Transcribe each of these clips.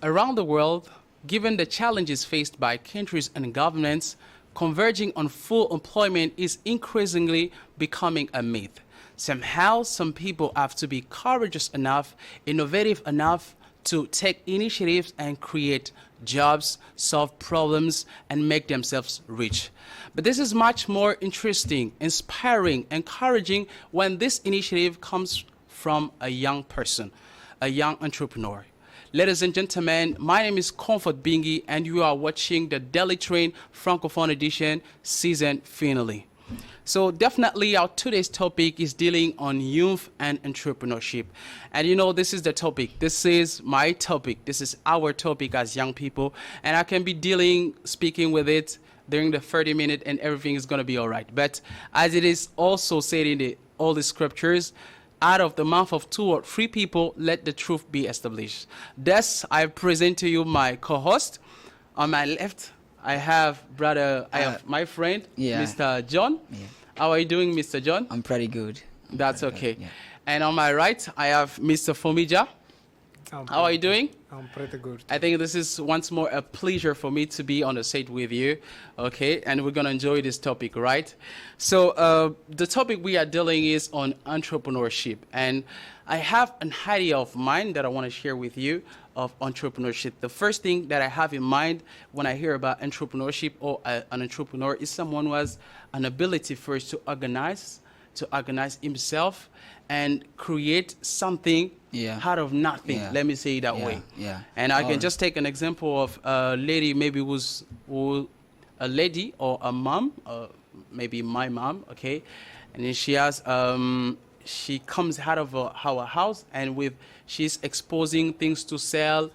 Around the world, given the challenges faced by countries and governments, converging on full employment is increasingly becoming a myth. Somehow, some people have to be courageous enough, innovative enough to take initiatives and create jobs, solve problems, and make themselves rich. But this is much more interesting, inspiring, encouraging when this initiative comes from a young person, a young entrepreneur. Ladies and gentlemen, my name is Comfort Bingi, and you are watching the Daily Train Francophone Edition season finale. So definitely our today's topic is dealing on youth and entrepreneurship. And you know, this is the topic. This is my topic. This is our topic as young people. And I can be speaking with it during the 30 minutes and everything is going to be all right. But as it is also said in all the scriptures, out of the mouth of 2 or 3 people, let the truth be established. Thus, I present to you my co-host. On my left, I have my friend, Mr. John. Yeah. How are you doing, Mr. John? I'm pretty good. That's okay. Yeah. And on my right, I have Mr. Fomija. How are you doing? I'm pretty good. I think this is once more a pleasure for me to be on the set with you. Okay, and we're going to enjoy this topic, right? So the topic we are dealing is on entrepreneurship. And I have an idea of mine that I want to share with you of entrepreneurship. The first thing that I have in mind when I hear about entrepreneurship or an entrepreneur is someone who has an ability first to organize himself and create something out of nothing. Yeah. Let me say it that way. Yeah. And I can just take an example of a lady, maybe a lady or a mom, maybe my mom, okay? And then she has, she comes out of our house and she's exposing things to sell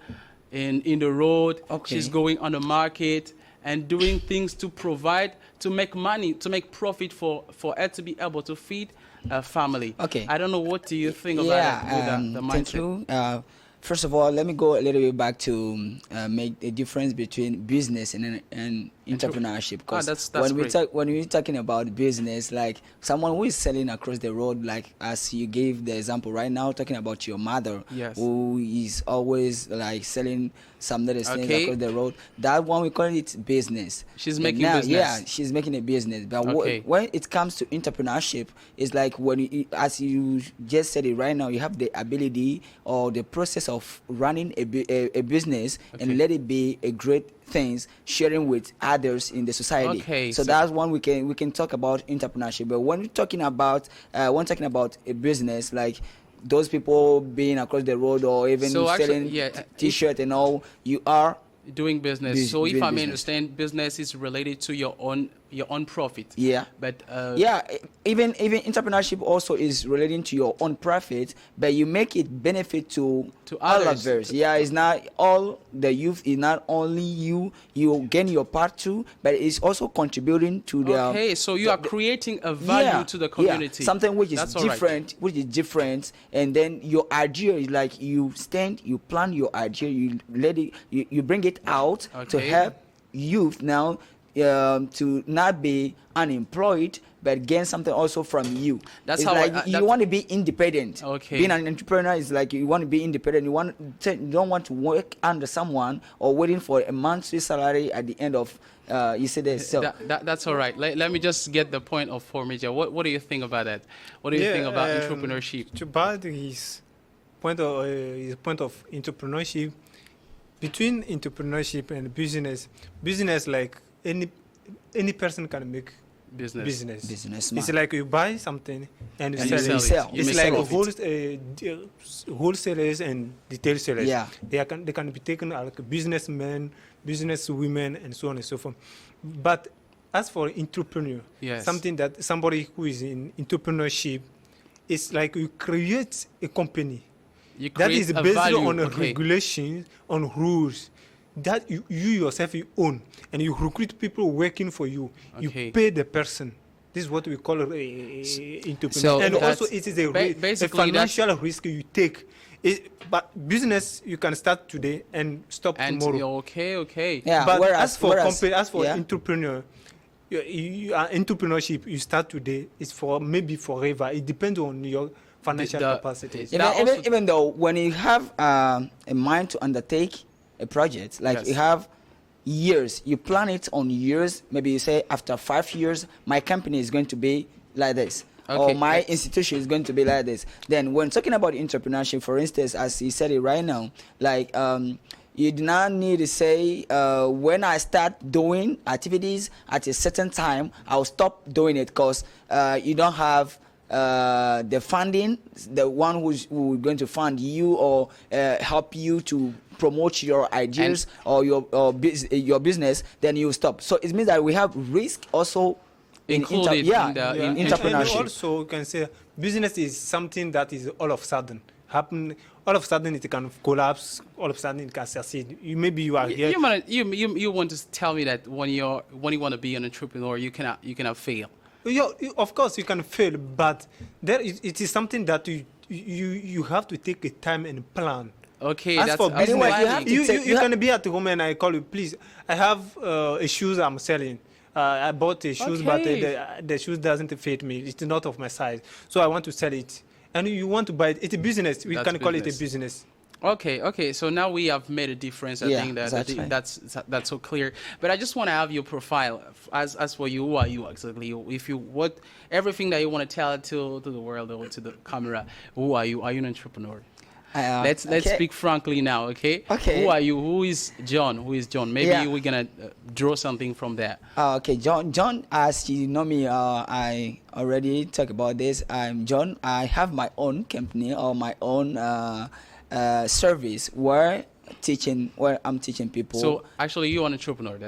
in the road. Okay. She's going on the market and doing things to provide, to make money, to make profit for her to be able to feed a family. Okay. I don't know, what do you think about the mindset? Thank you. First of all, let me go a little bit back to make a difference between business and entrepreneurship. Because when we're talking about business, like someone who is selling across the road, like as you gave the example right now, talking about your mother, who is always like selling some little things across the road, that one we call it business. She's making business. Yeah, she's making a business. But when it comes to entrepreneurship, it's like as you just said it right now, you have the ability or the process of running a business and let it be a great things sharing with others in the society. Okay, so that's one we can talk about entrepreneurship. But when we're talking about a business, like those people being across the road or even selling t-shirt and all, you are doing business. So if I may understand, business is related to your own profit. Yeah. But even entrepreneurship also is relating to your own profit, but you make it benefit to others. Yeah, it's not all the youth. It's not only you gain your part too, but it's also contributing to the. Okay, so you are creating a value to the community. Yeah, something which is different, and then your idea is like you plan your idea, you bring it out to help youth now to not be unemployed but gain something also from you. That's it's how like you want to be independent. Okay. Being an entrepreneur is like you want to be independent. You don't want to work under someone or waiting for a monthly salary at the end of you said that. So that's all right. Let me just get the point of Formija. What do you think about that? What do you think about entrepreneurship? About his point of entrepreneurship, between entrepreneurship and business like any person can make business. It's like you buy something and you sell it. It's like wholesalers and retail sellers. Yeah. They can be taken like businessmen, businesswomen, and so on and so forth. But as for entrepreneur, somebody who is in entrepreneurship, it's like you create a company that is based on regulations, on rules that you yourself you own, and you recruit people working for you. You pay the person. This is what we call entrepreneur. So and also it is a financial risk you take. But business you can start today and stop tomorrow. Okay. Yeah. But as for entrepreneur, entrepreneurship you start today is for maybe forever. It depends on your financial capacities. Even though when you have a mind to undertake a project. Like Yes. you have years, you plan it on years. Maybe you say after 5 years, my company is going to be like this. Or Okay, my yes. institution is going to be like this. Then when talking about entrepreneurship, for instance, as he said it right now, like you do not need to say when I start doing activities at a certain time, I'll stop doing it because you don't have the funding, the one who's going to fund you or help you to promote your ideas or your business. Then you stop. So it means that we have risk also included in entrepreneurship. And also, you can say business is something that is all of a sudden happen. All of a sudden, it can collapse. All of a sudden, it can succeed. Maybe you are here. You want to tell me that when you want to be an entrepreneur, you cannot fail. Of course, you can fail, but it is something that you have to take a time and plan. Okay, As that's for business, you can be at home and I call you, please. I have a shoes I'm selling. I bought the shoes, but the shoes doesn't fit me. It's not of my size, so I want to sell it. And you want to buy it. It's a business. We can call it a business. Okay. So now we have made a difference. I think that's so clear. But I just want to have your profile as for you. Who are you exactly? If you everything that you want to tell to the world or to the camera, who are you? Are you an entrepreneur? Let's speak frankly now, okay? Okay. Who are you? Who is John? Maybe we're gonna draw something from there. Okay, John, as you know me, I already talked about this. I'm John. I have my own company or my own service where I'm teaching people. So actually, you're an entrepreneur.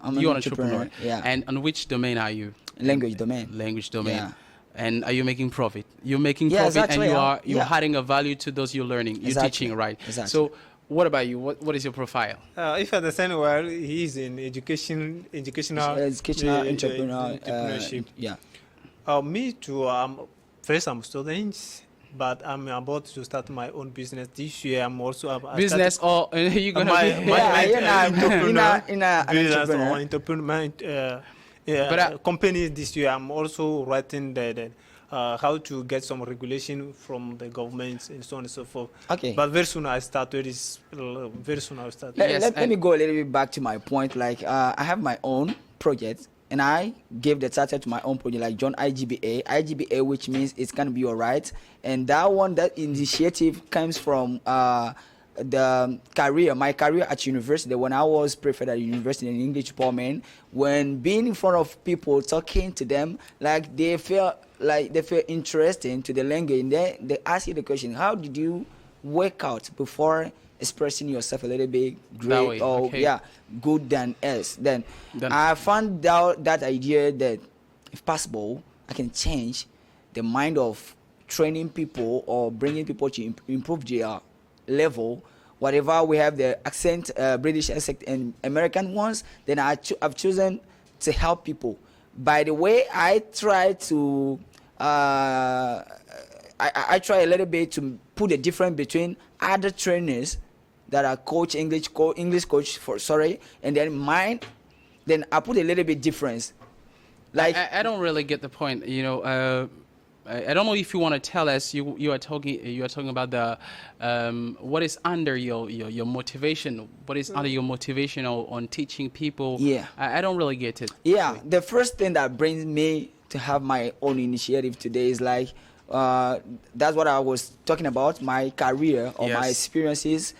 I'm an entrepreneur. Yeah. And on which domain are you? Language domain. Yeah. And are you making profit? You're making profit, exactly, and you're adding a value to those you're learning. You're teaching, right? Exactly. So, what about you? What is your profile? If I understand well, he's in educational entrepreneurship. Me too. First, I'm student, but I'm about to start my own business this year. I'm also business, or you gonna entrepreneur. Company this year. I'm also writing the how to get some regulation from the government and so on and so forth. Okay. But very soon I start. Let me go a little bit back to my point. Like I have my own project, and I gave the title to my own project, like John IGBA, which means it's gonna be alright. And that initiative comes from my career at university. When I was prefect at university in English department, when being in front of people, talking to them, like they feel interesting to the language, and they ask you the question, how did you work out before expressing yourself a little bit great good than else? Then I found out that idea that if possible, I can change the mind of training people or bringing people to improve their level. Whatever we have the accent, British accent and American ones, then I've chosen to help people. By the way, I try to I try a little bit to put a difference between other trainers that are English coach and then mine. Then I put a little bit difference. Like I don't really get the point. I don't know if you want to tell us. You are talking about the what is under your motivation. What is under your motivation on teaching people? Yeah, I don't really get it. Yeah, the first thing that brings me to have my own initiative today is like that's what I was talking about. My career or my experiences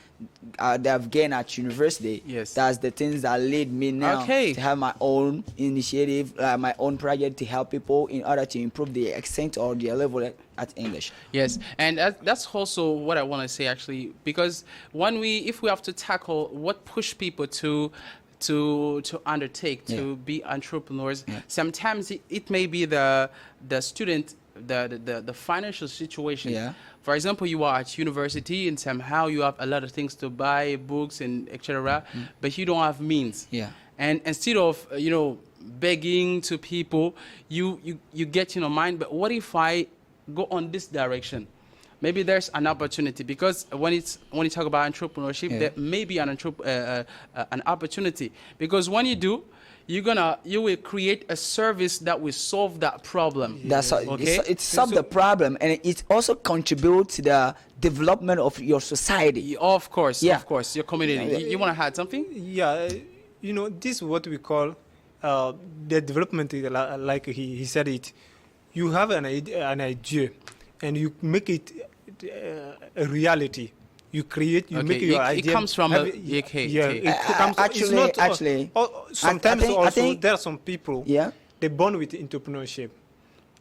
that I've gained at university. Yes, that's the things that lead me now to have my own initiative, my own project to help people in order to improve the accent or their level at English. Yes, and that's also what I want to say actually, because if we have to tackle what push people to undertake to be entrepreneurs, sometimes it may be the student, the financial situation. Yeah. For example, you are at university and somehow you have a lot of things to buy, books and etc., but you don't have means. Yeah. And instead of begging to people, you get in your mind, but what if I go on this direction? Maybe there's an opportunity, because when you talk about entrepreneurship, there may be an opportunity, because when you do, you will create a service that will solve that problem. That's okay. It solves the problem, and it also contributes to the development of your society. Of course, your community. You want to add something? Yeah, this is what we call the development. Like he said it, you have an idea, and you make it a reality. You create, you make your idea. It comes from actually. Sometimes I think there are some people. Yeah. They're born with entrepreneurship.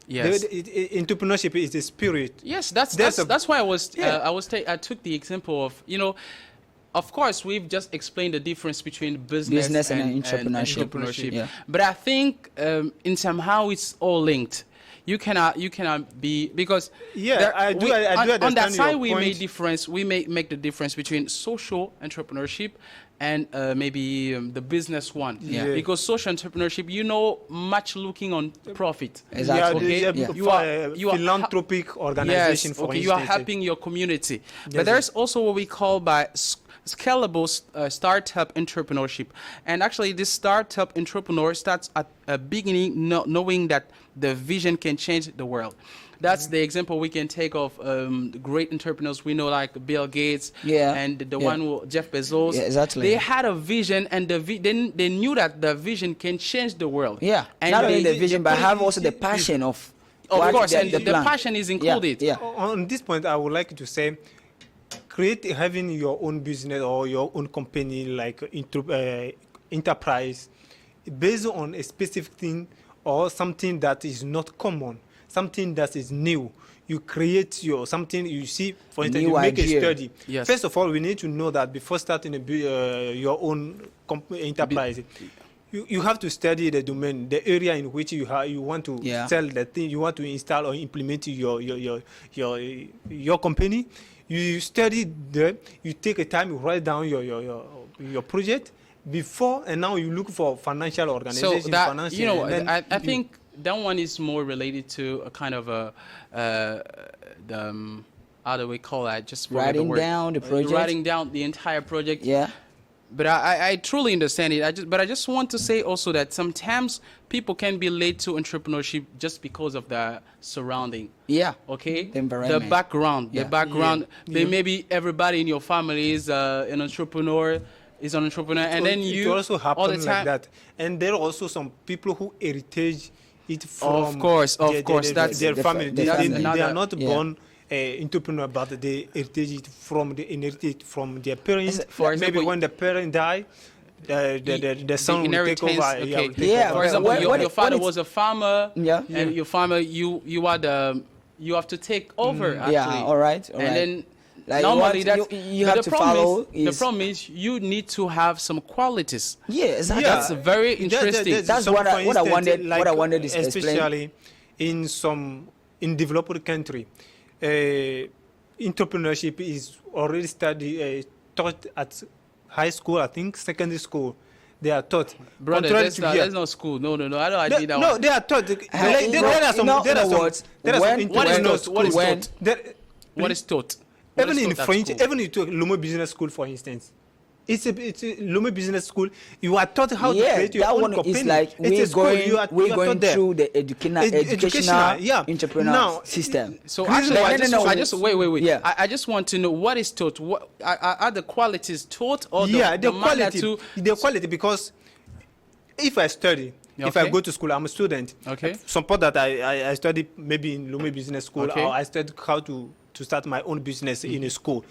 Yes. Entrepreneurship is the spirit. Yes, that's why I took the example of, of course, we've just explained the difference between business and entrepreneurship. Yeah. But I think in somehow it's all linked. You cannot be, because I do on that side we make the difference between social entrepreneurship and maybe the business one. Yeah. Because social entrepreneurship, much looking on profit. Exactly. Okay? You are philanthropic organization, for instance. You are helping your community. But there's also what we call by scalable startup entrepreneurship. And actually, this startup entrepreneur starts at a beginning knowing that the vision can change the world. That's the example we can take of great entrepreneurs we know, like Bill Gates and the one who, Jeff Bezos. Yeah, exactly. They had a vision, and they knew that the vision can change the world. Yeah, and not only the vision, but have also the passion of course, and the passion is included. Yeah. On this point, I would like to say, having your own business or your own company, like enterprise, based on a specific thing or something that is not common, something that is new. You create something, you see, for instance, you make a study. Yes. First of all, we need to know that before starting your own enterprise, you have to study the domain, the area in which you want to sell the thing, you want to install or implement your company. You study there, you take a time, you write down your project before, and now you look for financial organization. So that, I think that one is more related to a kind of how do we call that? Just writing down the project. Writing down the entire project. Yeah. But I truly understand it. I just want to say also that sometimes people can be late to entrepreneurship just because of the surrounding. Yeah. Okay. The environment. The background. Yeah. The background. Yeah. Maybe everybody in your family is an entrepreneur. And then it also happens like that. And there are also some people who heritage it from. Of course. That's their family. They are not born entrepreneur, but they inherited it from their parents. For example, maybe when the parent die, the son will take over. Okay. For example, your father was a farmer. Yeah. And your farmer, you have to take over. Actually. Yeah. All right. And then. Like normally, you have to follow. The problem is you need to have some qualities. Yeah, exactly. That's very interesting. That's what I wanted. Like, what I wanted to especially explain. in developed country, entrepreneurship is already taught at high school. I think secondary school. They are taught. Brother, that's not school. No. I don't agree that one. No, they are taught. What is taught? Even in French, even into Lomé Business School, for instance, it's a Lomé Business School. You are taught how to create your own company. Is like we're going through the educational entrepreneur system. So actually, wait. Yeah. I just want to know what is taught. What are the qualities taught or the quality? Because if I study. Okay. If I go to school, I'm a student. Okay. Suppose that I study maybe in Lomé Business School, okay. or I study how to start my own business in a school.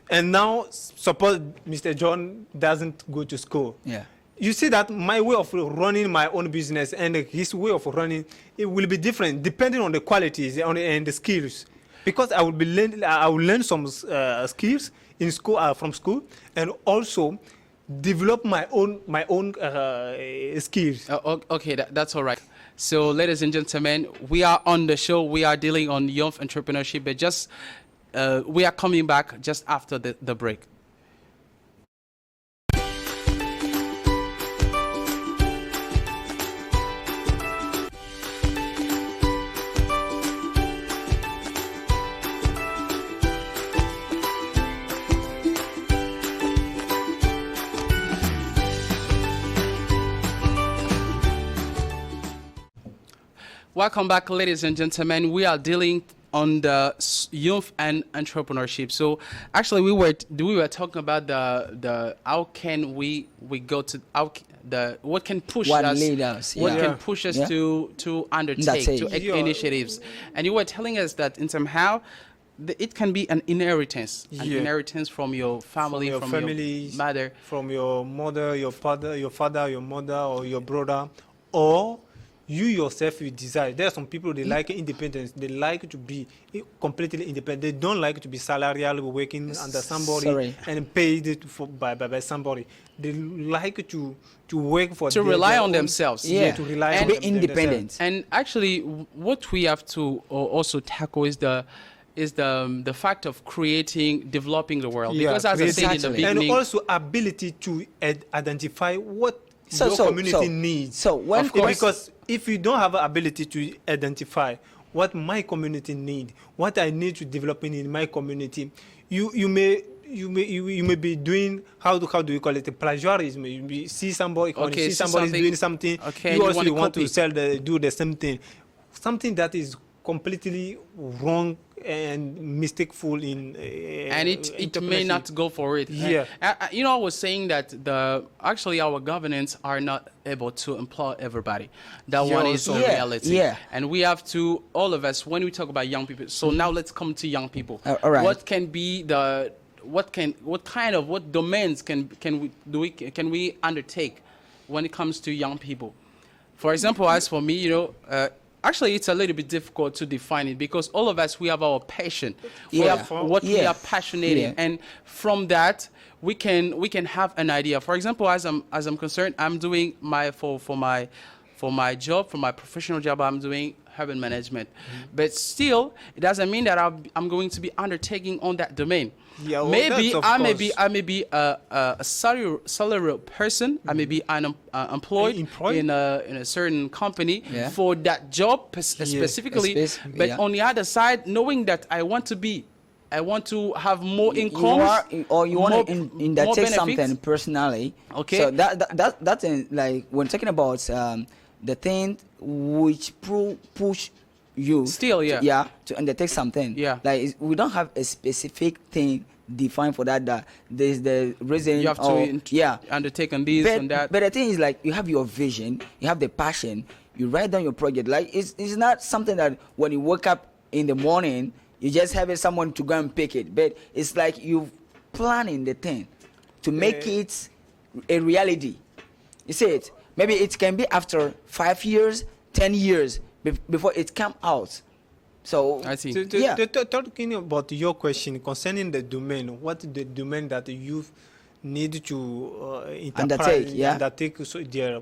And now, suppose Mr. John doesn't go to school. Yeah. You see that my way of running my own business and his way of running, it will be different depending on the qualities and the skills. Because I will learn some skills in school from school, and also develop my own skills. Okay, that's all right. So, ladies and gentlemen, we are on the show. We are dealing on young entrepreneurship, but we are coming back just after the break. Welcome back, ladies and gentlemen. We are dealing on the youth and entrepreneurship. So actually, we were talking about the how can we go to what can push us, what can push us to undertake initiatives, and you were telling us that in somehow it can be an inheritance from your family, from your mother, from your mother, your father, your mother, or your brother, or you yourself, you desire. There are some people, they like independence. They like to be completely independent. They don't like to be salarial, working under somebody and paid by somebody. They like to work for rely on themselves. To rely on be independent. And actually, what we have to also tackle is the fact of developing the world. Because as I said in the beginning, and also ability to identify what your community needs. Because if you don't have an ability to identify what my community need, what I need to develop in my community, you may be doing how do you call it, plagiarism. You see somebody doing something, you also want to do the same thing, something that is completely wrong and mistakeful and it may not go for it. I was saying that actually our governments are not able to employ everybody. That one is a reality. And we have to, all of us, when we talk about young people, so now let's come to young people. All right. What can be what domains can we undertake when it comes to young people? For example, as for me, actually, it's a little bit difficult to define it because all of us, we have our passion. We have what we are passionate in, and from that we can have an idea. For example, as I'm concerned, I'm doing for my job, for my professional job, I'm doing urban management. But still, it doesn't mean that I'm going to be undertaking on that domain. Maybe I may be a salaried person. I may be employed in a certain company for that job specifically. But on the other side, knowing that I want to have more income, you want to undertake something personally. Okay. So that's like when talking about the thing which push you still to undertake something. Like we don't have a specific thing defined for that there's the reason you have to undertake on this and that. But the thing is, like, you have your vision, you have the passion, you write down your project. Like it's not something that when you wake up in the morning you just have someone to go and pick it, but it's like you planning the thing to make it a reality. You see it, maybe it can be after 5 years, 10 years before it come out. So I see. Talking about your question concerning the domain, what the domain that you need to undertake so their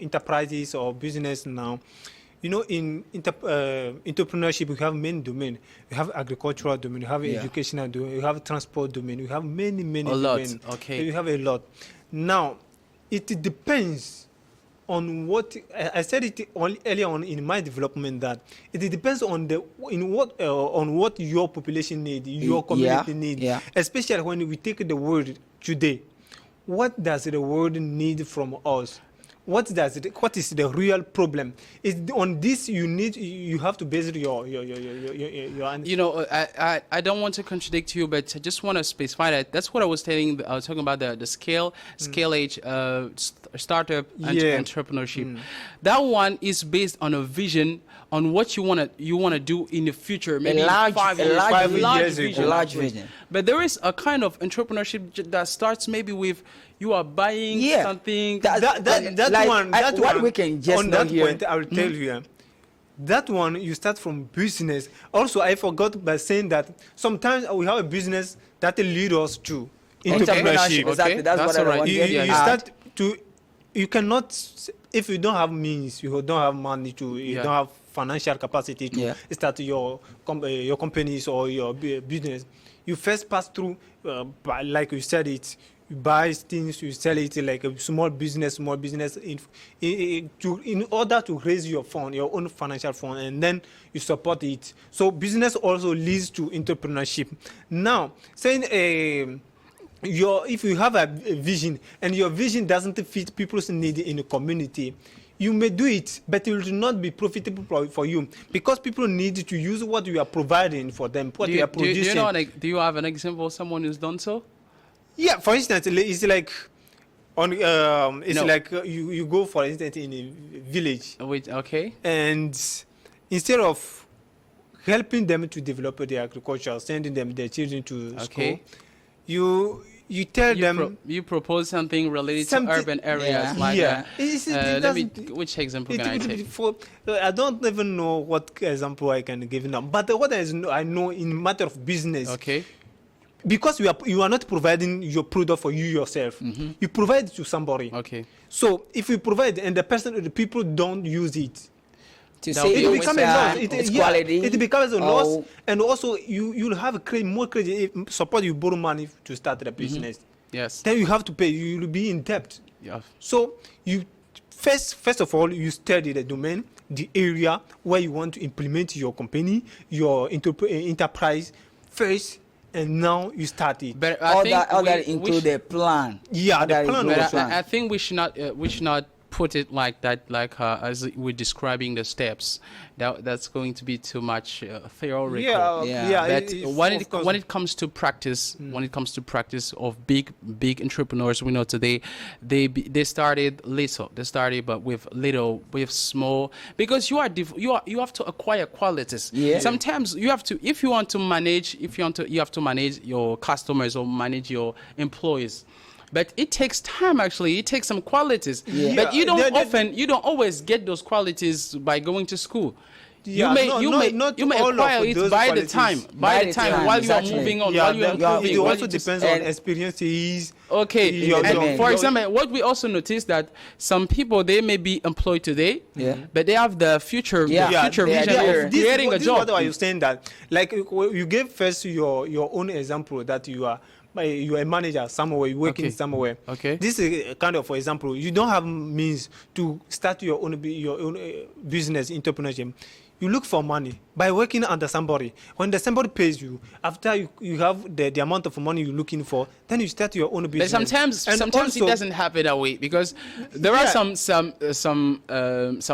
enterprises or business now. In entrepreneurship, we have many domains. We have agricultural domain, we have educational domain, we have transport domain, we have many domains. Okay. We have a lot. Now, it depends on what I said it earlier on in my development, that it depends on what your population need, your community need. Especially when we take the world today, what does the world need from us? What is the real problem? Is on this you have to base your answer. I don't want to contradict you, but I just want to specify that that's what I was talking about the scale age startup and entrepreneurship. That one is based on a vision on what you want to do in the future, maybe a large vision. But there is a kind of entrepreneurship that starts maybe with you are buying something. That one we can just on that point, I will tell you. That one, you start from business. Also, I forgot by saying that sometimes we have a business that leads us to entrepreneurship. Exactly, that's what I want you start to. You cannot, if you don't have means, you don't have money you don't have financial capacity to start your companies or your business. You first pass through, like you said it. You buy things, you sell it like a small business in order to raise your fund, your own financial fund, and then you support it. So business also leads to entrepreneurship. Now, saying if you have a vision and your vision doesn't fit people's need in the community, you may do it, but it will not be profitable for you because people need to use what you are providing for them, what you are producing. Do you have an example of someone who's done so? Yeah, for instance, it's like you go, for instance, in a village. Okay. And instead of helping them to develop their agriculture, sending their children to school, you tell them... you propose something related to urban areas. Which example can I take? I don't even know what example I can give now. But what I know in matter of business... Okay. Because you are not providing your product for you yourself. You provide it to somebody. Okay. So if you provide and the people don't use it, it becomes a loss. It becomes a loss, and also you'll have more credit. Suppose you borrow money to start the business. Yes. Then you have to pay. You will be in debt. Yeah. So you first of all you study the domain, the area where you want to implement your company, your enterprise first. And now you start it. But all that include the plan. Yeah, the plan. But I think we should not put it like that, as we're describing the steps. That's going to be too much theoretical. Yeah. But when it comes to practice, of big entrepreneurs, we know today, they started little. They started, but with small, because you have to acquire qualities. Yeah. Sometimes you have to, if you have to manage your customers or manage your employees. But it takes time, actually. It takes some qualities. Yeah. But you don't always get those qualities by going to school. Yeah, you may acquire it by the time while you are moving on, while you are improving. It also depends on experiences. Okay. For example, what we also notice that some people, they may be employed today, but they have the future vision of creating a job. What are you saying that? Like you gave first your own example that you are a manager somewhere, you're working somewhere. Okay. This is a kind of, for example, you don't have means to start your own business, entrepreneurship. You look for money by working under somebody. When somebody pays you, after you have the amount of money you're looking for, then you start your own business. But sometimes it doesn't happen that way, because there are some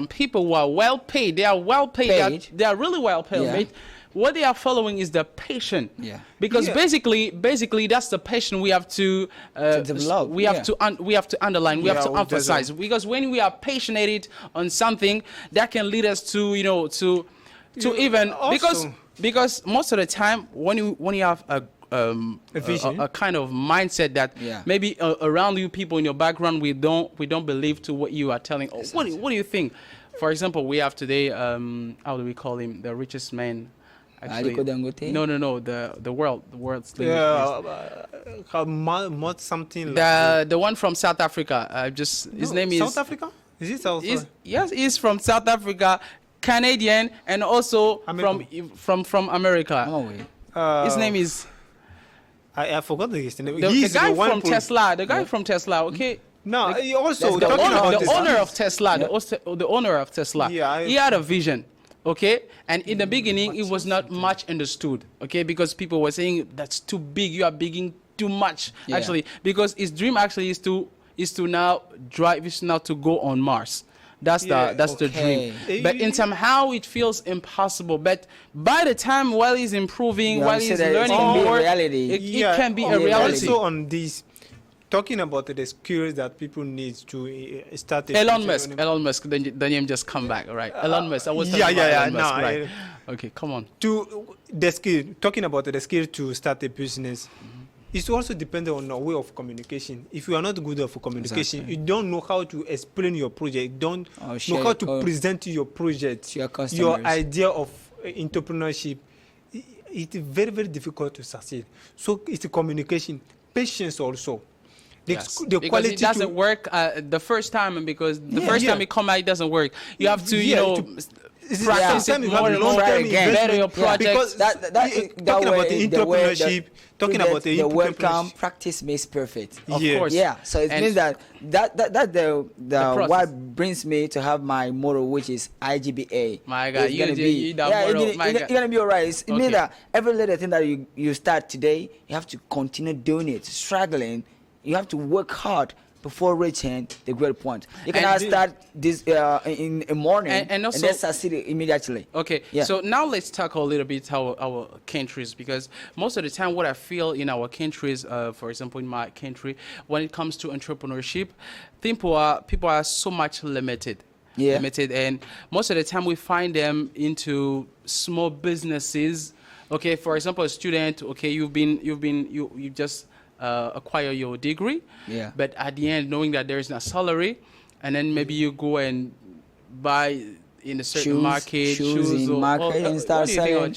people who are well paid. They are well paid. They are really well paid. Yeah. What they are following is the passion. Yeah. Because basically that's the passion we have to develop. We have to underline. We have to emphasize. Because when we are passionate on something, that can lead us to even also, because most of the time when you have a kind of mindset that maybe around you, people in your background, we don't believe to what you are telling. Exactly. What do you think? For example, we have today how do we call him, the richest man? Actually, no, the world's something the one from South Africa. His name is South Africa. Is it South Africa? Yes, he's from South Africa, Canadian, and also from America. Oh, his name is. I forgot his name. The guy from Tesla. The guy from Tesla. Okay. No, he also the owner of Tesla. The owner of Tesla. Yeah, he had a vision. Okay, and in the beginning, it was not much understood. Okay, because people were saying that's too big. You are bigging too much. Yeah. Actually, because his dream actually is to now to go on Mars. That's the dream. But in somehow it feels impossible. But by the time while he's improving, while he's learning more, it can be a reality. Also on this. Talking about the skills that people need to start. Elon Musk. The name just come back, right? Elon Musk. I was talking about Elon Musk, right? Okay, come on. Talking about the skill to start a business, it's also dependent on a way of communication. If you are not good at communication, you don't know how to explain your project, you don't know how to present your project, your idea of entrepreneurship. It's very, very difficult to succeed. So it's communication, patience also. Yes. Because it doesn't work the first time, and because the first time it comes out, it doesn't work. You have to, practice it more and more, better your project. Because talking about the entrepreneurship, talking about the welcome practice makes perfect. Of course. Yeah. So it means that the what brings me to have my motto, which is IGBA. My God, you're gonna be alright. It means that every little thing that you start today, you have to continue doing it, struggling. You have to work hard before reaching the great point. You cannot start this in the morning and then succeed immediately. Okay, so now let's talk a little bit our countries, because most of the time what I feel in our countries, for example, in my country, when it comes to entrepreneurship, people are so much limited. Limited, and most of the time we find them into small businesses. Okay, for example, a student. Okay, you just acquire your degree. But at the end, knowing that there is no salary, and then maybe you go and buy in a certain shoes in market and start selling.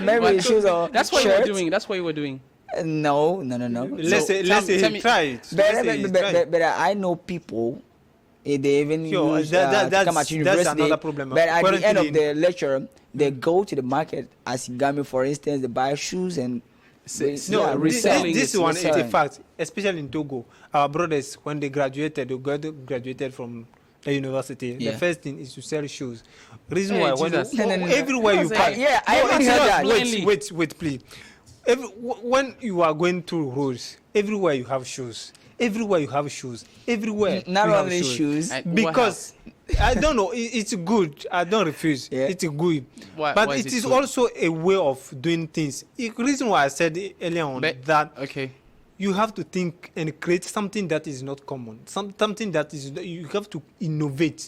Maybe shoes or that's what you were doing. That's what you were doing. No. Let's say he tried. But I know people. They even use to come at university. That's another problem. But at the end of the lecture, they go to the market as Gami, for instance, they buy shoes and reselling. This one is a fact, especially in Togo. Our brothers, when they graduated from the university, the first thing is to sell shoes. Reason why everywhere you pass. I heard that. Wait, please. When you are going through roads, everywhere you have shoes. Everywhere. Not only shoes. Because I don't know, it's good. I don't refuse. It's good. But it is also a way of doing things. The reason why I said earlier on that you have to think and create something that is not common. Something that is, you have to innovate.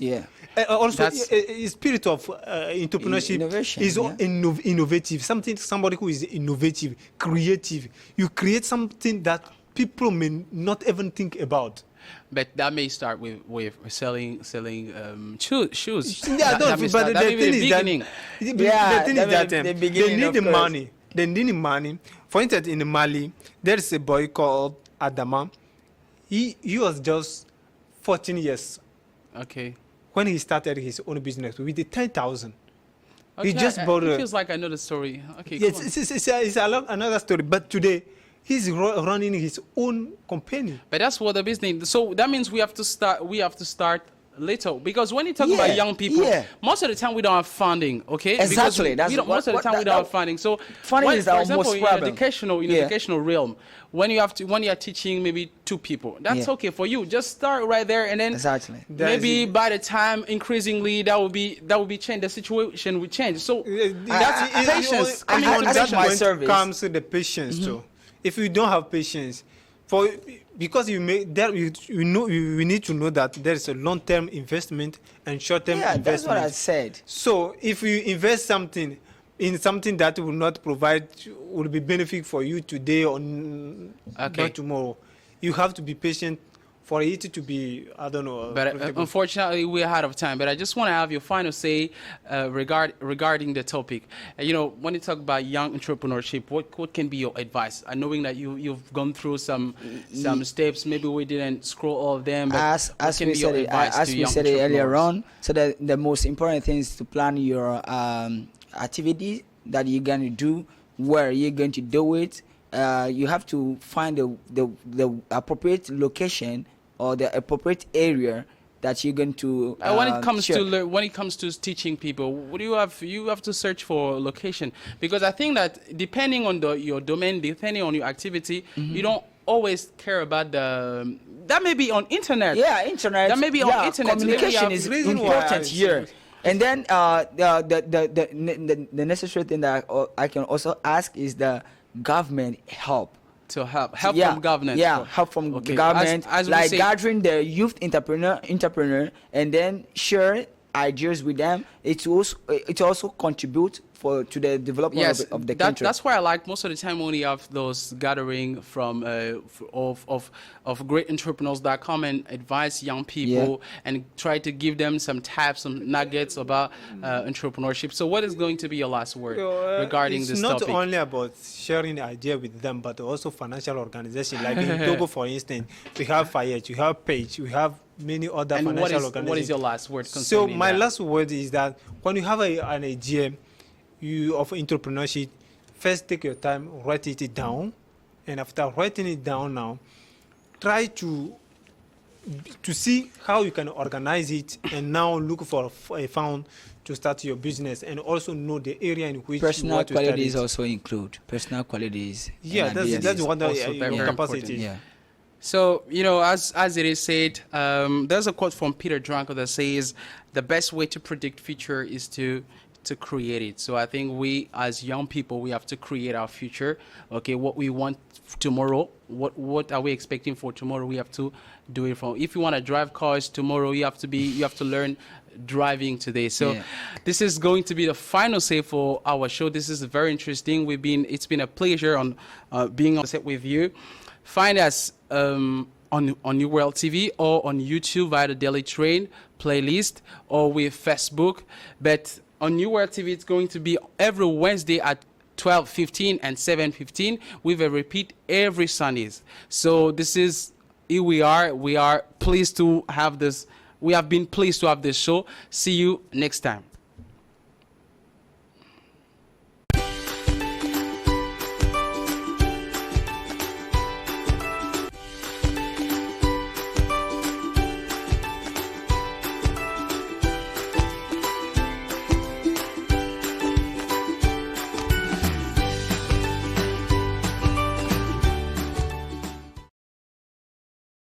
Also, a spirit of entrepreneurship is innovative. Somebody who is innovative, creative. You create something that people may not even think about. But that may start with selling shoes. The thing is that they need the money. They need money. For instance, in Mali, there is a boy called Adama. He was just 14 years. Okay. When he started his own business with the 10,000. Okay, he just bought. It feels like I know the story. Okay. Yes, it's another story. But today, he's running his own company. But that's what the business. So that means we have to start little, because when you talk about young people, most of the time we don't have funding. Okay. Exactly. Most of the time we don't have funding. So funding is our most problem. In educational realm, when you are teaching maybe 2 people, that's okay for you. Just start right there, and then maybe by the time increasingly that will be changed. The situation will change. So that's patience. That point comes to the patience too. If you don't have patience, because you need to know that there is a long-term investment and short-term investment. That's what I said. So if you invest something in something that will not will be benefit for you today or not tomorrow, you have to be patient for it to be, I don't know. But unfortunately, we're out of time. But I just want to have your final say regarding the topic. When you talk about young entrepreneurship, what can be your advice? Knowing that you've gone through some steps, maybe we didn't scroll all of them. But as we said it earlier on, so the most important thing is to plan your activity that you're going to do, where you're going to do it. You have to find the appropriate location or the appropriate area that you're going to. When it comes to teaching people, what do you have to search for location, because I think that depending on your domain, depending on your activity, you don't always care about that may be on internet. Internet. That may be on internet. Communication is important here. And then the necessary thing that I can also ask is the government help from government. Help from government, as like gathering the youth entrepreneur and then share ideas with them. It also contribute to the development of the country. That's why I like most of the time when you have those gathering from of great entrepreneurs that come and advise young people and try to give them some nuggets about entrepreneurship. So what is going to be your last word regarding this topic? It's not only about sharing idea with them, but also financial organization. Like in Togo, for instance, we have Fayette, we have Page, we have many other financial organizations. What is your last word? So my last word is that when you have an idea of entrepreneurship, first take your time, write it down, and after writing it down now, try to see how you can organize it, and now look for a fund to start your business, and also know the area in which personal you want to start qualities also include personal qualities. That's what the capacity. So, you know, as it is said, there's a quote from Peter Drucker that says, the best way to predict future is to create it. So I think we as young people, we have to create our future. Okay, what we want tomorrow, what are we expecting for tomorrow? We have to do it from. If you want to drive cars tomorrow, you have to learn driving today. So this is going to be the final say for our show. This is very interesting. It's been a pleasure on being on set with you. Find us on New World TV or on YouTube via the Daily Train playlist or with Facebook. But on New World TV, it's going to be every Wednesday at 12:15 and 7:15 with a repeat every Sundays. So here we are. We are pleased to have this. We have been pleased to have this show. See you next time.